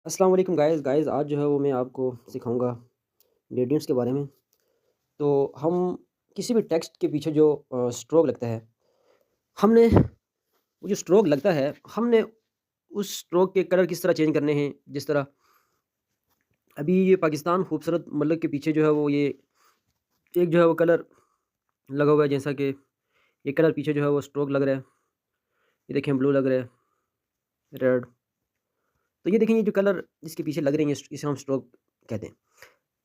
अस्सलाम वालेकुम गाइस आज जो है वो मैं आपको सिखाऊंगा ग्रेडियंट्स के बारे में। तो हम किसी भी टेक्स्ट के पीछे जो स्ट्रोक लगता है, हमने वो जो स्ट्रोक लगता है, हमने उस स्ट्रोक के कलर किस तरह चेंज करने हैं। जिस तरह अभी ये पाकिस्तान खूबसूरत मलक के पीछे जो है वो ये एक जो है वो कलर लगा हुआ है, जैसा कि ये कलर पीछे जो है वो स्ट्रोक लग रहा है। ये देखें, ब्लू लग रहा है, रेड। तो ये देखें, ये जो कलर इसके पीछे लग रहे हैं, इसे हम स्ट्रोक कहते हैं।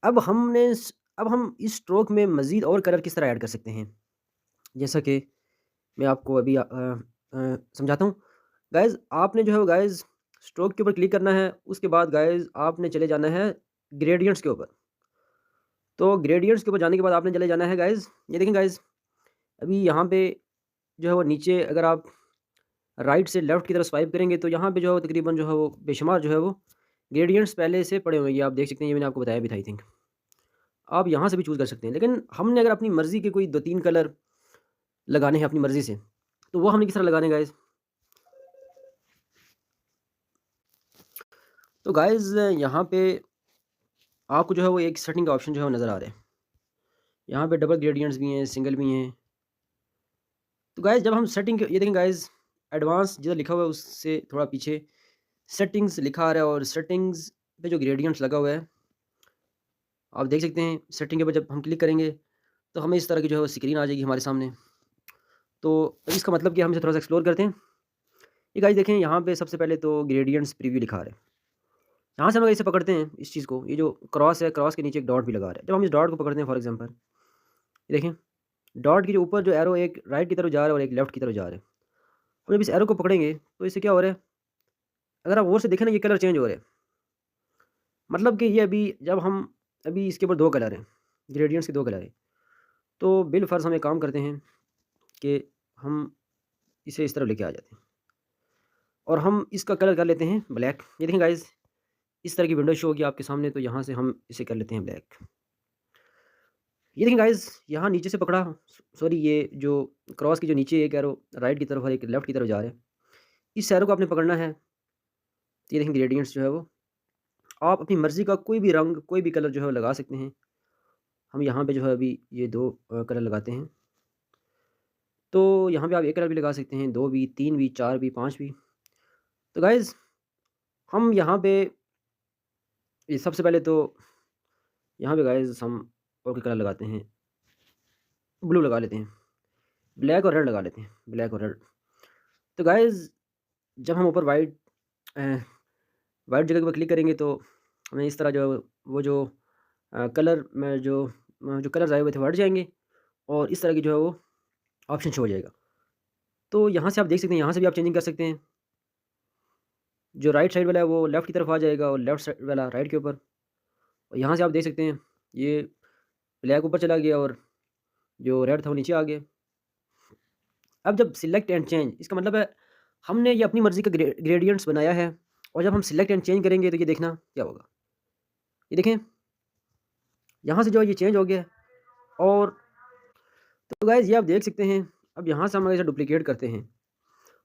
अब हमने स अब हम इस स्ट्रोक में मज़ीद और कलर किस तरह ऐड कर सकते हैं? जैसा कि मैं आपको अभी समझाता हूँ। गाइज़ आपने जो है वो गाइज़ स्ट्रोक के ऊपर क्लिक करना है, उसके बाद गाइज़ आपने चले जाना है ग्रेडियंट्स के ऊपर। तो ग्रेडियंट्स के ऊपर जाने के बाद आपने चले जाना है गाइज़, ये देखें गाइज़, अभी यहाँ पे जो है वो नीचे अगर आप राइट से लेफ्ट की तरफ स्वाइप करेंगे तो यहाँ पे जो है वो तकरीबन जो है वो बेशुमार जो है वो ग्रेडियंट्स पहले से पड़े हुए हैं। ये आप देख सकते हैं, ये मैंने आपको बताया भी था आई थिंक। आप यहाँ से भी चूज़ कर सकते हैं, लेकिन हमने अगर अपनी मर्ज़ी के कोई 2-3 कलर लगाने हैं अपनी मर्ज़ी से, तो वो हमने किस तरह लगाने हैं गाइज़? तो गाइज़ यहाँ पे आपको जो है वो एक सेटिंग का ऑप्शन जो है वो नज़र आ रहा है। यहाँ पे डबल ग्रेडियंट्स भी हैं, सिंगल भी हैं। तो गाइज़ जब हम सेटिंग ये देखें गाइज़, एडवांस जिधर लिखा हुआ है उससे थोड़ा पीछे सेटिंग्स लिखा आ रहा है, और सेटिंग्स पे जो ग्रेडियंट्स लगा हुआ है, आप देख सकते हैं। सेटिंग के ऊपर जब हम क्लिक करेंगे तो हमें इस तरह की जो है वो स्क्रीन आ जाएगी हमारे सामने। तो इसका मतलब कि हम इसे थोड़ा-सा एक्सप्लोर करते हैं। ये गाइज़ देखें, यहाँ पे सबसे पहले तो ग्रेडियंट्स प्रीव्यू लिखा आ रहा है। यहाँ से हम अगर इसे पकड़ते हैं इस चीज़ को, ये जो क्रॉस है, क्रॉस के नीचे एक डॉट भी लगा रहा है। जब हम इस डॉट को पकड़ते हैं फॉर एग्ज़ाम्पल, ये देखें, डॉट के जो ऊपर जो एरो एक राइट की तरफ जा रहा है और एक लेफ्ट की तरफ जा रहा है। हम जब इस एरो को पकड़ेंगे तो इससे क्या हो रहा है, अगर आप गौर से देखें ना, ये कलर चेंज हो रहे हैं। मतलब कि ये अभी जब हम अभी इसके ऊपर 2 कलर हैं, ग्रेडियंट्स के 2 कलर हैं। तो बिलफ़र्ज़ हम एक काम करते हैं कि हम इसे इस तरफ लेके आ जाते हैं और हम इसका कलर कर लेते हैं ब्लैक। ये देखें गाइज़, इस तरह की विंडो शो होगी आपके सामने, तो यहाँ से हम इसे कर लेते हैं ब्लैक। ये देखें गाइज़, यहाँ नीचे से पकड़ा, सॉरी, ये जो क्रॉस की जो नीचे एक एरो राइट की तरफ और एक लेफ्ट की तरफ जा रहा है, इस एरो को आपने पकड़ना है। तो ये देखें ग्रेडियंट्स जो है वो, आप अपनी मर्ज़ी का कोई भी रंग, कोई भी कलर जो है वो लगा सकते हैं। हम यहाँ पे जो है अभी ये 2 कलर लगाते हैं। तो यहाँ पे आप 1 कलर भी लगा सकते हैं, 2 भी, 3 भी, 4 भी, 5 भी। तो गाइज़ हम यहाँ पे ये सबसे पहले तो यहाँ पे गाइज़ हम और भी कलर लगाते हैं, ब्लू लगा लेते हैं, ब्लैक और रेड लगा लेते हैं, ब्लैक और रेड। तो गाइज़ जब हम ऊपर अ, वाइट जगह पे क्लिक करेंगे तो हमें इस तरह जो है वो जो कलर में जो कलर्स आए हुए थे वो हट जाएँगे और इस तरह की जो है वो ऑप्शन शो हो जाएगा। तो यहाँ से आप देख सकते हैं, यहाँ से भी आप चेंजिंग कर सकते हैं। जो राइट साइड वाला है वो लेफ्ट की तरफ आ जाएगा और लेफ्ट साइड वाला राइट के ऊपर। और यहाँ से आप देख सकते हैं, ये ब्लैक ऊपर चला गया और जो रेड था वो नीचे आ गया। अब जब सिलेक्ट एंड चेंज, इसका मतलब है हमने ये अपनी मर्ज़ी का ग्रेडियंट्स बनाया है, और जब हम सिलेक्ट एंड चेंज करेंगे तो ये देखना क्या होगा। ये देखें, यहाँ से जो है ये चेंज हो गया है। और तो गाइज़ ये आप देख सकते हैं, अब यहाँ से हम अगर इसे डुप्लिकेट करते हैं,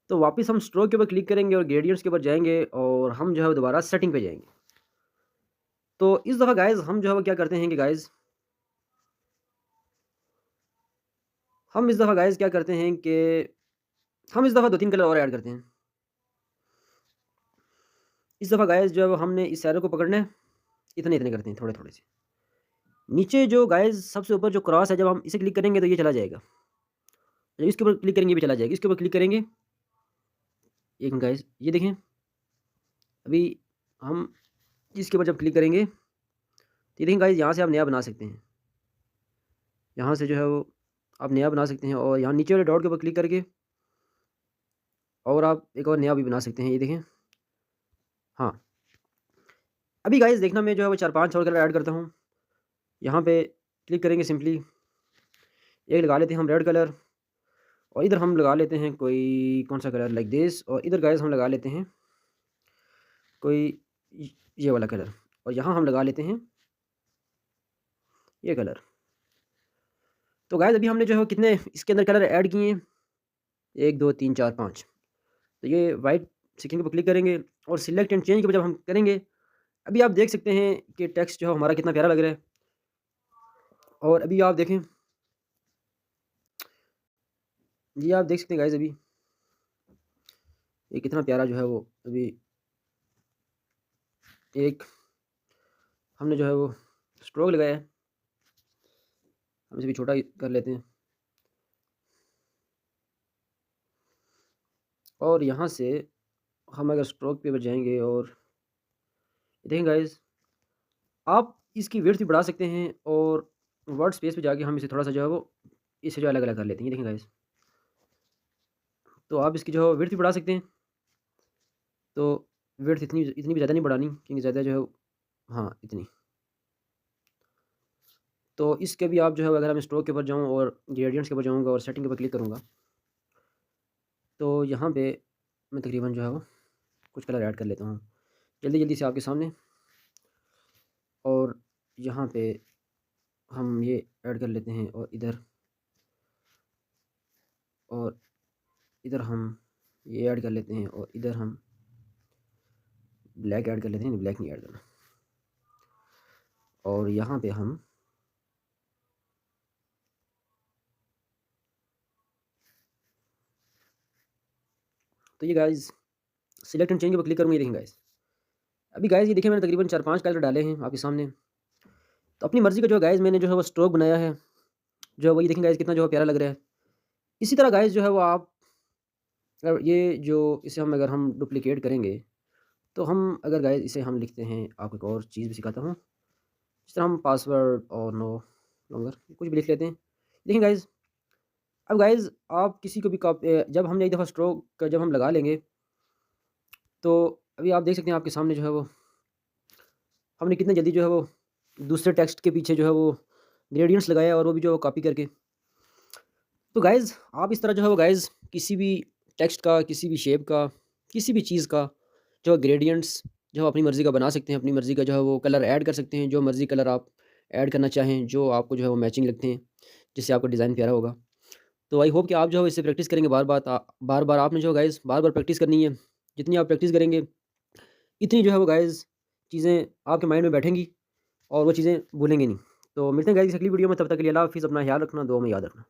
तो वापस हम स्ट्रोक के ऊपर क्लिक करेंगे और ग्रेडियंट्स के ऊपर जाएँगे और हम जो है वो दोबारा सेटिंग पे जाएँगे। तो इस दफ़ा गाइज़ हम जो है वो क्या करते हैं कि गाइज़ हम इस दफ़ा गाइज़ क्या करते हैं कि हम इस दफ़ा 2-3 कलर और ऐड करते हैं। इस दफ़ा गाइज़ जो है वो हमने इस एरो को पकड़ना है, इतने-इतने करते हैं, थोड़े-थोड़े से। नीचे जो गाइज़ सबसे ऊपर जो क्रॉस है, जब हम इसे क्लिक करेंगे तो ये चला जाएगा। जब इसके ऊपर क्लिक करेंगे ये भी चला जाएगा। इसके ऊपर क्लिक करेंगे, एक मिनट गाइज़, ये देखें, अभी हम इसके ऊपर जब क्लिक करेंगे, तो ये देखें गाइज़, यहाँ से आप नया बना सकते हैं। यहाँ से जो है वो आप नया बना सकते हैं और यहाँ नीचे वाले डॉट के ऊपर क्लिक करके और आप एक और नया भी बना सकते हैं, ये देखें। हाँ, अभी गाइज़ देखना, मैं जो है वो 4-5 और कलर ऐड करता हूँ। यहाँ पे क्लिक करेंगे सिंपली, एक लगा लेते हैं हम रेड कलर, और इधर हम लगा लेते हैं कोई कौन-सा कलर लाइक दिस, और इधर गाइज़ हम लगा लेते हैं कोई ये वाला कलर, और यहाँ हम लगा लेते हैं ये कलर। तो गाइज़ अभी हमने जो है कितने इसके अंदर कलर ऐड किए हैं, 1, 2, 3, 4, 5। तो ये वाइट स्क्रीन के ऊपर क्लिक करेंगे और सिलेक्ट एंड चेंज के ऊपर जब हम करेंगे, अभी आप देख सकते हैं कि टेक्स्ट जो है हमारा कितना प्यारा लग रहा है। और अभी आप देखें, जी आप देख सकते हैं गाइज़, अभी ये कितना प्यारा जो है वो अभी एक हमने जो है वो स्ट्रोक लगाया है। हम इसे भी छोटा कर लेते हैं और यहाँ से हम अगर स्ट्रोक पे जाएंगे और देखें गाइज़, आप इसकी विड्थ भी बढ़ा सकते हैं और वर्ड स्पेस पे जाके हम इसे थोड़ा सा जो है वो इसे जो अलग अलग कर लेते हैं। ये देखें गाइज़, तो आप इसकी जो है विड्थ भी बढ़ा सकते हैं। तो विड्थ इतनी इतनी भी ज़्यादा नहीं बढ़ानी, क्योंकि ज़्यादा जो है हाँ इतनी। तो इसके भी आप जो है, अगर मैं स्ट्रोक के ऊपर जाऊँ और ग्रेडियंट्स के ऊपर जाऊँगा और सेटिंग के ऊपर क्लिक करूँगा, तो यहाँ पे मैं तकरीबन जो है वो कुछ कलर ऐड कर लेता हूँ जल्दी जल्दी से आपके सामने। और यहाँ पे हम ये ऐड कर लेते हैं और इधर हम ये ऐड कर लेते हैं और इधर हम ब्लैक ऐड कर लेते हैं। ब्लैक नहीं ऐड करना। और यहाँ पे हम तो ये गाइज़ सिलेक्ट एंड चेंज के ऊपर क्लिक करूँगा। ये देखें गाइज़, अभी गाइज़ ये देखिए मैंने तकरीबन 4-5 कलर डाले हैं आपके सामने। तो अपनी मर्ज़ी का जो है गाइज़ मैंने जो है वो स्ट्रोक बनाया है, जो है वही देखें गाइज़ कितना जो है प्यारा लग रहा है। इसी तरह गाइज़ जो है वो आप अगर ये जो इसे हम अगर हम डुप्लिकेट करेंगे, तो हम अगर गाइज़ इसे हम लिखते हैं, आपको एक और चीज़ भी सिखाता हूँ। इस तरह हम पासवर्ड और नो लॉन्गर कुछ भी लिख लेते हैं। देखिए गाइज़, अब गाइज़ आप किसी को भी जब हमने एक दफ़ा स्ट्रोक जब हम लगा लेंगे, तो अभी आप देख सकते हैं आपके सामने जो है वो हमने कितनी जल्दी जो है वो दूसरे टेक्स्ट के पीछे जो है वो ग्रेडियंट्स लगाया और वो भी जो है कॉपी करके। तो गाइज़ आप इस तरह जो है वो गाइज़ किसी भी टेक्स्ट का, किसी भी शेप का, किसी भी चीज़ का जो ग्रेडियंट्स जो अपनी मर्ज़ी का बना सकते हैं। अपनी मर्ज़ी का जो है वो कलर ऐड कर सकते हैं, जो मर्ज़ी कलर आप ऐड करना चाहें, जो आपको जो है वो मैचिंग लगते हैं, जिससे आपका डिज़ाइन प्यारा होगा। तो आई होप कि आप जो है इससे प्रैक्टिस करेंगे बार-बार आपने जो गाइज़ बार-बार प्रैक्टिस करनी है। जितनी आप प्रैक्टिस करेंगे, इतनी जो है वो गाइज़ चीज़ें आपके माइंड में बैठेंगी और वो चीज़ें भूलेंगे नहीं। तो मिलते हैं गाइज़ अगली वीडियो में, तब तक के लिए अल्लाह हाफ़िज़। अपना ख़्याल रखना, दुआ में याद रखना।